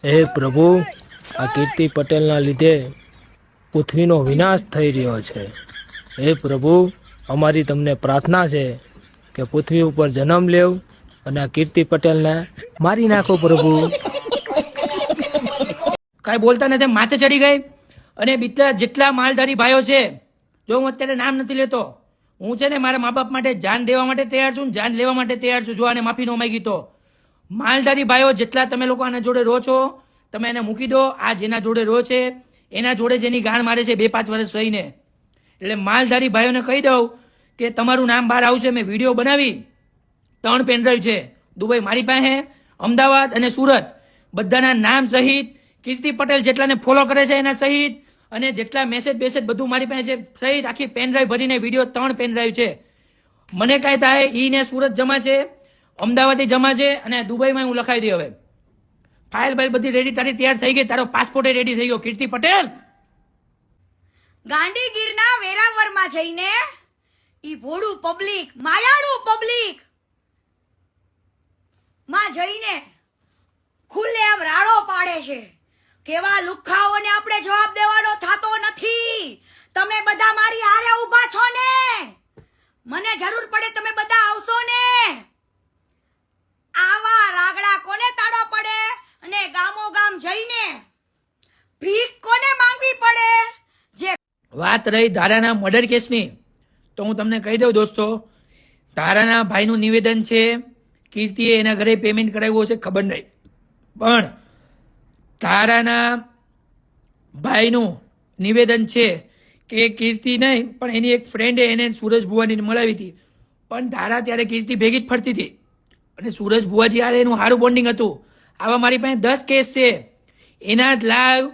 હે પ્રભુ, આ કીર્તિ પટેલના લીધે પૃથ્વીનો વિનાશ થઈ રહ્યો છે. હે પ્રભુ, અમારી તમને પ્રાર્થના છે કે પૃથ્વી ઉપર જન્મ લેવ અને આ કીર્તિ પટેલને મારી નાખો પ્રભુ. કાંઈ બોલતા નથી, માથે ચડી ગઈ. અને બીજા જેટલા માલધારી ભાઈઓ છે, જો હું અત્યારે નામ નથી લેતો, હું છે ને મારા મા બાપ માટે જાન દેવા માટે તૈયાર છું, જાન લેવા માટે તૈયાર છું. જો આને માફી ન માંગી તો માલધારી ભાઈઓ જેટલા તમે લોકો આના જોડે રહો છો, તમે એને મૂકી દો. આ જેના જોડે રહો છે એના જોડે જેની ગાણ મારે છે 2-5 વર્ષ રહીને, એટલે માલધારી ભાઈઓને કહી દઉં કે તમારું નામ બહાર આવશે. મેં વિડીયો બનાવી, 3 પેનડ્રાઈવ છે દુબઈ મારી પાસે, અમદાવાદ અને સુરત, બધાના નામ સહિત, કીર્તિ પટેલ જેટલાને ફોલો કરે છે એના સહિત, અને જેટલા મેસેજ બધું મારી પાસે છે સહિત આખી પેનડ્રાઈવ ભરીને વિડીયો 3 પેનડ્રાઈવ છે. મને કાંઈ થાય ઈને સુરત જમા છે, અમદાવાદ જમા છે, અને દુબઈમાં હું લખાઈ દઈ. હવે ફાઇલ બધી રેડી, તારી તૈયાર થઈ ગઈ, તારો પાસપોર્ટ રેડી થઈ ગયો. કીર્તિ પટેલ ગાંધીગીરના વેરાવળમાં જઈને ઈ ભોળું પબ્લિક, માયાળું પબ્લિક માં જઈને ખુલ્લેઆમ રાડો પાડે છે. કેવા લુખાઓને આપણે જવાબ દેવાનો થતો નથી. તમે બધા મારી હારે ઊભા છો ને, મને જરૂર પડે તમે બધા આવશો ને. આવા રાગડા કોને તાળો પડે અને ગામો ગામ જઈને ભીખ કોને માંગવી પડે? જે વાત રહી ધારાના મર્ડર કેસની, તો હું તમને કહી દઉં દોસ્તો, ધારાના ભાઈનું નિવેદન છે કીર્તિએ એના ઘરે પેમેન્ટ કરાવ્યું હશે, ખબર નહીં, પણ ધારાના ભાઈનું નિવેદન છે કે કીર્તિ નહીં પણ એની એક ફ્રેન્ડે એને સૂરજ ભુવાજીને મળાવી હતી, પણ ધારા ત્યારે કીર્તિ ભેગી જ ફરતી હતી અને સૂરજ ભુવાજી યારે એનું સારું બોન્ડિંગ હતું. આવા મારી પાસે 10 કેસ છે, એના જ લાઈવ,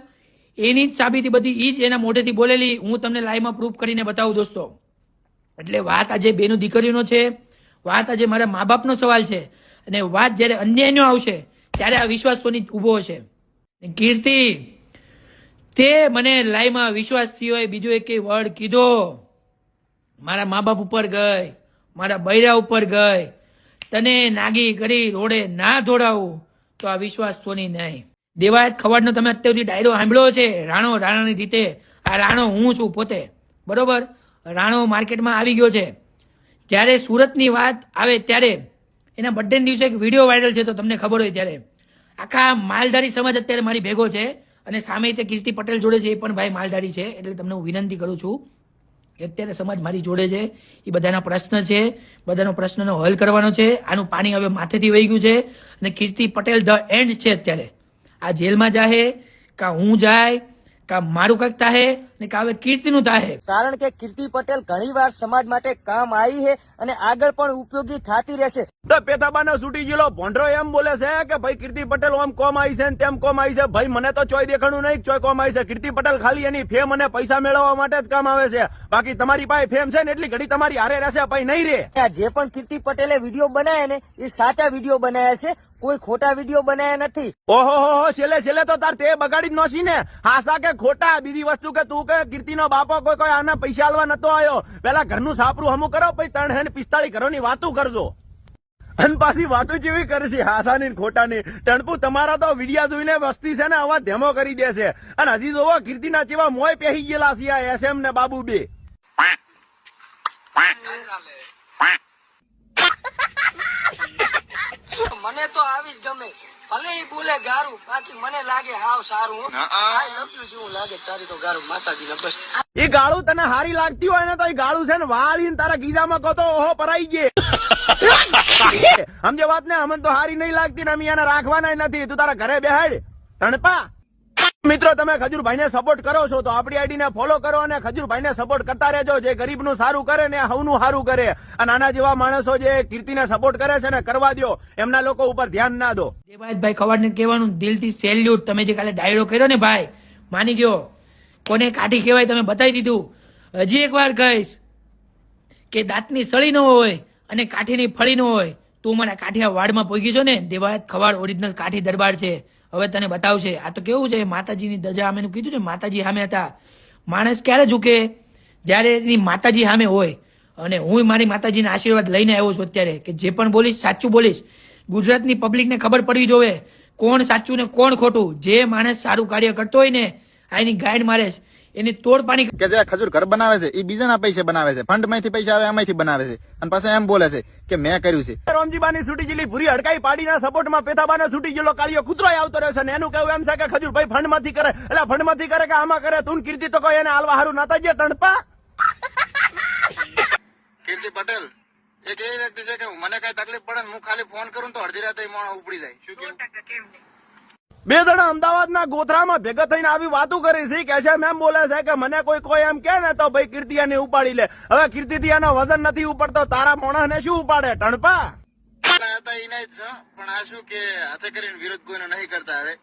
એની જ સાબિતી બધી ઈ જ એના મોઢેથી બોલેલી, હું તમને લાઈવમાં પ્રૂફ કરીને બતાવું દોસ્તો. એટલે વાત આજે બેનું દીકરીનો છે, વાત આજે મારા મા બાપનો સવાલ છે, અને વાત જ્યારે અન્યાયનો આવશે ત્યારે આ વિશ્વાસ સોની ઊભો છે. કીર્તિ, તે મને લાઈવમાં વિશ્વાસ સિવાય બીજો એક વર્ડ કીધો, મારા મા બાપ ઉપર ગઈ, મારા બૈરા ઉપર ગઈ, તને નાગી કરી રોડે ના દોડાવું તો આ વિશ્વાસ સોની નહીં. દેવાયત ખવાડનો તમે અત્યાર સુધી ડાયરો સાંભળ્યો છે, રાણાની રીતે. આ રાણો હું છું પોતે, બરોબર? રાણો માર્કેટમાં આવી ગયો છે. જ્યારે સુરતની વાત આવે ત્યારે એના બર્થડે દિવસે એક વિડીયો વાયરલ છે, તો તમને ખબર હોય ત્યારે આખા માલધારી સમાજ અત્યારે મારી ભેગો છે, અને સામે તે કીર્તિ પટેલ જોડે છે, એ પણ ભાઈ માલધારી છે. એટલે તમને હું વિનંતી કરું છું કે અત્યારે સમાજ મારી જોડે છે, એ બધાના પ્રશ્ન છે, બધાનો પ્રશ્નનો હલ કરવાનો છે. આનું પાણી હવે માથેથી વહી ગયું છે, અને કીર્તિ પટેલ ધ એન્ડ છે. અત્યારે આ જેલમાં જાહે, કા હું જાય, કા મારું કંઈક થાહે, ને કા હવે કીર્તિનું થાહે. કારણ કે કીર્તિ પટેલ ઘણીવાર સમાજ માટે કામ આવી છે અને આગળ પણ ઉપયોગી થતી રહેશે. તો પેથાબાનો છૂટી ગયેલો ભોંડરો એમ બોલે છે કે ભાઈ કીર્તિ પટેલ આમ કોમ આવી છે ને તેમ કોમ આવી છે. ભાઈ મને તો ચોય દેખાણું નહીં, ચોય કોમ આવી છે. કીર્તિ પટેલ ખાલી એની ફેમ અને પૈસા મેળવવા માટે જ કામ આવે છે. બાકી તમારી પાસે ફેમ છે ને એટલી ઘડી તમારી હારે રહેશે, ભાઈ નહીં રે. જે પણ કીર્તિ પટેલે વિડીયો બનાવ્યા ને એ સાચા વિડીયો બનાવ્યા છે, કોઈ ખોટા વિડીયો બનાવ્યા નથી. ઓહો છેલ્લે તો તાર તે બગાડી જ નોસી ને. હાસા કે ખોટા? બીજી વસ્તુ કે તું કે કીર્તિનો બાપો કોઈ આના પૈસા આલવા નતો આવ્યો. પેલા ઘરનું સાપરું હમું કરો, પછી 345 ઘરોની વાતું કરજો. અને પાછી વાતો જેવી કરે છે હાસાની ખોટાની. ટણપુ તમારા તો વિડિયા જોઈને વસ્તી છે ને આવા ધેમો કરી દે છે. અને હજી જોવો કીર્તિના જેવા મોય પહેરી ગયેલા છે આ SM ને બાબુ બે. મને તો આવી જ ગમે, ભલે ઈ બોલે ગારું, બાકી મને લાગે હાવ સારું. આઈ લવ યુ જેવું લાગે તારી તો ગારું માતાજીને બસ. એ ગાળું તને હારી લાગતી હોય ને તો એ ગાળું છે ને વાળીને તારા ગીજામાં કહો તો ઓહો પરાઈ ગયે. સમજે વાત ને? અમને તો હારી નહીં લાગતી ને અમે એને રાખવાના નથી. તું તારા ઘરે બેહાડ ટણપા. મિત્રો, તમે ખજૂરભાઈને સપોર્ટ કરો છો તો આપણી આઈડી ને ફોલો કરો અને ખજૂરભાઈને સપોર્ટ કરતા રહેજો. જે ગરીબનું સારું કરે ને હવનું સારું કરે. અને આના જેવા માણસો જે કીર્તિને સપોર્ટ કરે છે ને કરવા દો, એમના લોકો ઉપર ધ્યાન ના દો. દેવાયતભાઈ ખવાડને કહેવાનું દિલથી સેલ્યુટ. તમે જે કાલે ડાયરો કર્યો ને ભાઈ, માની ગયો. કોને કાઠી કહેવાય તમે બતાવી દીધું. હજી એકવાર કહીશ કે દાંતની સળી ન હોય અને કાઠીની ફળી ન હોય. તું મારા કાઠિયા વાડમાં પહોંચી છો ને, દેવાયત ખવાડ ઓરિજિનલ કાઠી દરબાર છે. હવે તને બતાવશે. આ તો કેવું છે, માતાજીની દજા અમે કીધું છે, માતાજી સામે હતા. માણસ ક્યારે ઝૂકે? જ્યારે એની માતાજી સામે હોય. અને હું મારી માતાજીના આશીર્વાદ લઈને આવ્યો છું અત્યારે, કે જે પણ બોલીશ સાચું બોલીશ. ગુજરાતની પબ્લિકને ખબર પડવી જોવે કોણ સાચું ને કોણ ખોટું. જે માણસ સારું કાર્ય કરતો હોય ને આ એની ગાઈડ મારે છે, એની તોડ પાણી કે જે ખજૂર ઘર બનાવે છે એ બીજાના પૈસે બનાવે છે, ફંડ માંથી પૈસા આવે એમાંથી બનાવે છે, અને પાછા એમ બોલે છે કે મેં કર્યું છે. રોમજીબાની છૂટી ગયેલી ભૂરી હડકાઈ પાડીના સપોર્ટમાં પેથાબાને છૂટી ગયેલો કાળિયો કૂતરો આવતો રહેશે ને એનું કહેવું એમ છે કે ખજૂરભાઈ ફંડ માંથી કરે, એટલે ફંડ માંથી કરે કે આમાં કરે. તું કીર્તિ તો કોઈ એને હાલવા હારું નાતા જે ટણપા. કીર્તિ પટેલ એક એવી વ્યક્તિ છે કે મને કઈ તકલીફ પડે ને હું ખાલી ફોન કરું તો અડધી રાતે મોણ ઉપડી જાય. શું કેવું? બે જણા અમદાવાદના ગોધરામાં ભેગા થઈને આવી વાતો કરી છે કે છે મેમ બોલે છે કે મને કોઈ એમ કે ને તો ભાઈ કીર્તિયાને ઉપાડી લે. હવે કીર્તિયાનો વજન નથી ઉપડતો, તારા મોણસને શું ઉપાડે ટણપા? હતા એના જ છે, પણ આ શું કે હાથે કરીને વિરોધ કોઈને નહીં કરતા હવે,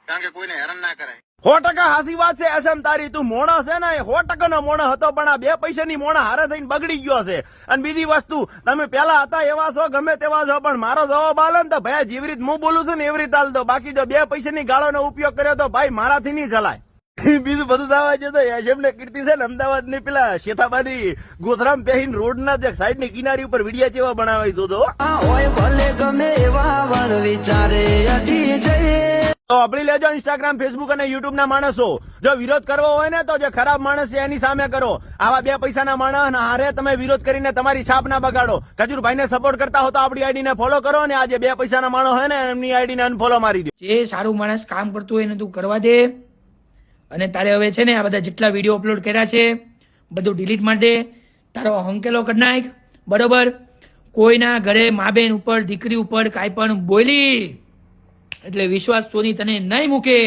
કારણ કે કોઈને હેરાન ના કરાય. 100% હાસી વાત છે એસમ તારી. તું મોણસ છે ને એ 100% નો મોણસ હતો, પણ આ 2 પૈસાની મોણા હારે થઈને બગડી ગયો છે. અને બીજી વસ્તુ, તમે પેલા હતા એવા છો ગમે તેવા છો, પણ મારો જવાબ આલે ને તો ભાઈ જેવી રીત હું બોલું છું ને એવી રીતે હાલ દો. બાકી જો 2 પૈસાની ગાળોનો ઉપયોગ કર્યો તો ભાઈ મારાથી નહીં ચલાય. બીજું બધું થવા જતો એમને કીર્તિ છે ને અમદાવાદ ની પેલા શેતાબાદી ગોધરામ પહેરીને રોડ ના જે સાઈડ ની કિનારી ઉપર વિડિયા જેવા બનાવી દો તો આપડી લેજો ઇન્સ્ટાગ્રામ, ફેસબુક અને યુટ્યુબ ના માણસો. જો વિરોધ કરવો હોય ને તો જે ખરાબ માણસ છે એની સામે કરો. આવા 2 પૈસાના માણસ હારે તમે વિરોધ કરીને તમારી છાપ ના બગાડો. ખજૂરભાઈ ને સપોર્ટ કરતા હો તો આપડી આઈડી ને ફોલો કરો, અને આ જે 2 પૈસાના માણસ હોય ને એમની આઈડી ને અનફોલો મારી દો. જે સારું માણસ કામ કરતું હોય એને તું કરવા દે. અને તારે હવે છે ને આ બધા જેટલા વિડીયો અપલોડ કર્યા છે બધું ડિલીટ મારી દે. તારો હંકેલો કરી નાખ. બરોબર? કોઈના ઘરે મા બેન ઉપર દીકરી ઉપર કાંઈ પણ બોલી એટલે વિશ્વાસ સોની તને નહીં મૂકે.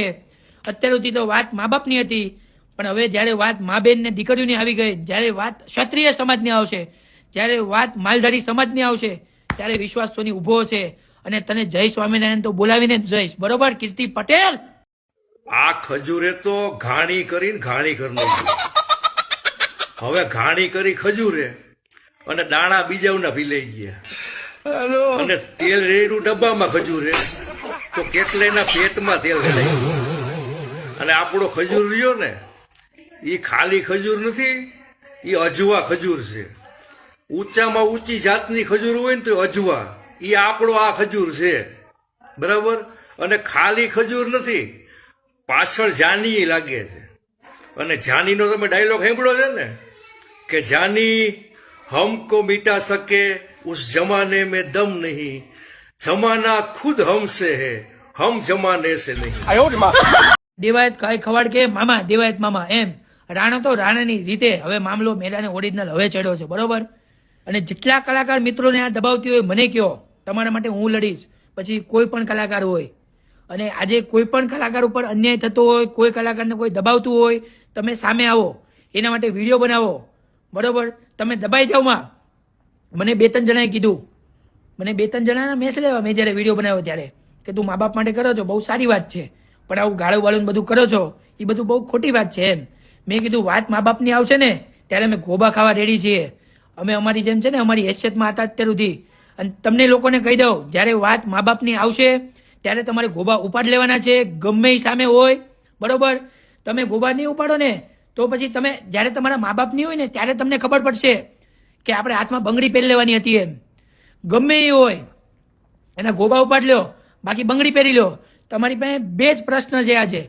અત્યાર સુધી તો વાત મા બાપની હતી, પણ હવે જયારે વાત મા બેન ને દીકરીઓની આવી ગઈ, જયારે વાત ક્ષત્રિય સમાજની આવશે, જયારે વાત માલધારી સમાજની આવશે, ત્યારે વિશ્વાસ સોની ઉભો છે. અને તને જય સ્વામિનારાયણ તો બોલાવીને જ જઈશ. બરોબર કીર્તિ પટેલ? આ ખજૂરે તો ઘાણી કરીને ઘાણી કરી નાખી. હવે ઘાણી કરી ખજૂરે અને દાણા બીજાના ભીલાઈ ગયા, અને તેલ રેડું ડબ્બામાં ખજૂરે તો કેટલાયના પેટમાં તેલ રેડાઈ ગયું. અને આપણો ખજૂર રહ્યો ને એ ખાલી ખજૂર નથી, એ અજવા ખજૂર છે. ઊંચામાં ઊંચી જાતની ખજૂર હોય ને તો અજવા, એ આપણો આ ખજૂર છે. બરાબર? અને ખાલી ખજૂર નથી, પાછળ જાની લાગે છે. અને જાનીનો તમે ડાયલોગ સાંભળ્યો છે ને કે જાની હમકો મિટા સકે ઉસ જમાને में दम नहीं, जमाना खुद हमसे है, हम जमाने से नहीं. દેવાયત કાંઈ ખવાડ કે મામા, દેવાયત મામા એમ. રાણો તો રાણાની રીતે. હવે મામલો મેરાને ઓરિજિનલ હવે ચડ્યો છે. બરોબર? અને જેટલા કલાકાર મિત્રોને આ દબાવતી હોય મને કહો, તમારા માટે હું લડીશ. પછી કોઈ પણ કલાકાર હોય, અને આજે કોઈ પણ કલાકાર ઉપર અન્યાય થતો હોય, કોઈ કલાકારને કોઈ દબાવતું હોય, તમે સામે આવો, એના માટે વિડીયો બનાવો. બરોબર? તમે દબાઈ જાઓ માં. મને 2-3 જણાએ કીધું, મને 2-3 જણાના મેસેજ આવ્યા મેં જયારે વિડીયો બનાવ્યો ત્યારે, કે તું મા બાપ માટે કરો છો બહુ સારી વાત છે, પણ આવું ગાળું વાળું બધું કરો છો એ બધું બહુ ખોટી વાત છે એમ. મેં કીધું વાત મા બાપની આવશે ને ત્યારે અમે ગોબા ખાવા રેડી છીએ. અમે અમારી જેમ છે ને અમારી હેસિયતમાં હતા અત્યાર સુધી. અને તમને લોકોને કહી દઉં, જયારે વાત મા બાપની આવશે ત્યારે તમારે ગોબા ઉપાડ લેવાના છે, ગમે એ સામે હોય. બરોબર? તમે ગોબા નહીં ઉપાડો ને તો પછી તમે જયારે તમારા મા બાપની હોય ને ત્યારે તમને ખબર પડશે કે આપણે હાથમાં બંગડી પહેરી લેવાની હતી એમ. ગમે એ હોય એના ગોબા ઉપાડ લ્યો, બાકી બંગડી પહેરી લો. તમારી પાસે 2 જ પ્રશ્ન છે આજે.